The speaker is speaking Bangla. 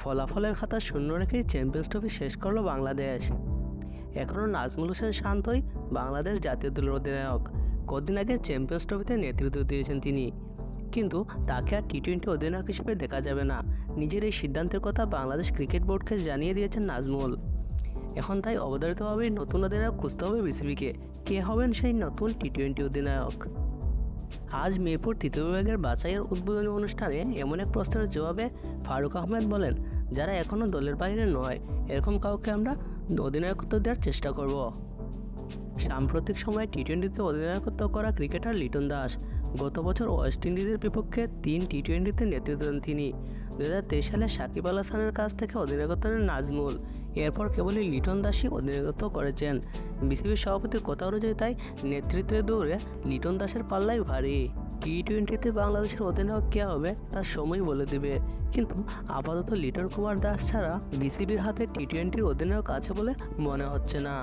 ফলাফলের খাতা শূন্য রেখেই চ্যাম্পিয়ন্স ট্রফি শেষ করল বাংলাদেশ। এখনও নাজমুল হোসেন শান্তই বাংলাদেশ জাতীয় দলের অধিনায়ক। কদিন আগে চ্যাম্পিয়ন্স ট্রফিতে নেতৃত্ব দিয়েছেন তিনি, কিন্তু তাকে আর টি-20 অধিনায়ক হিসেবে দেখা যাবে না। নিজের এই সিদ্ধান্তের কথা বাংলাদেশ ক্রিকেট বোর্ডকে জানিয়ে দিয়েছেন নাজমুল। এখন তাই অবধারিতভাবেই নতুন অধিনায়ক খুঁজতে হবে বিসিবিকে। কে হবেন সেই নতুন টি-20 অধিনায়ক? আজ মিরপুর তৃতীয় বিভাগের বাছাইয়ের উদ্বোধনী অনুষ্ঠানে এমন এক প্রশ্নের জবাবে ফারুক আহমেদ বলেন, যারা এখনও দলের বাইরে নয় এরকম কাউকে আমরা অধিনায়কত্ব দেওয়ার চেষ্টা করব। সাম্প্রতিক সময়ে টি-20তে অধিনায়কত্ব করা ক্রিকেটার লিটন দাস গত বছর ওয়েস্ট ইন্ডিজের বিপক্ষে 3 টি-20তে নেতৃত্ব দেন তিনি। 2023 সালে সাকিব আল হাসানের কাছ থেকে অধিনায়কত্ব নেন নাজমুল। এরপর কেবলই লিটন দাসই অধিনায়কত্ব করেছেন। বিসিবির সভাপতির কথা অনুযায়ী তাই নেতৃত্বের দৌড়ে লিটন দাসের পাল্লাই ভারী। টি-20তে বাংলাদেশের অধিনায়ক কে হবে তার সময় বলে দেবে, কিন্তু আপাতত লিটন কুমার দাস ছাড়া বিসিবির হাতে টি-20র অধিনায়ক আছে বলে মনে হচ্ছে না।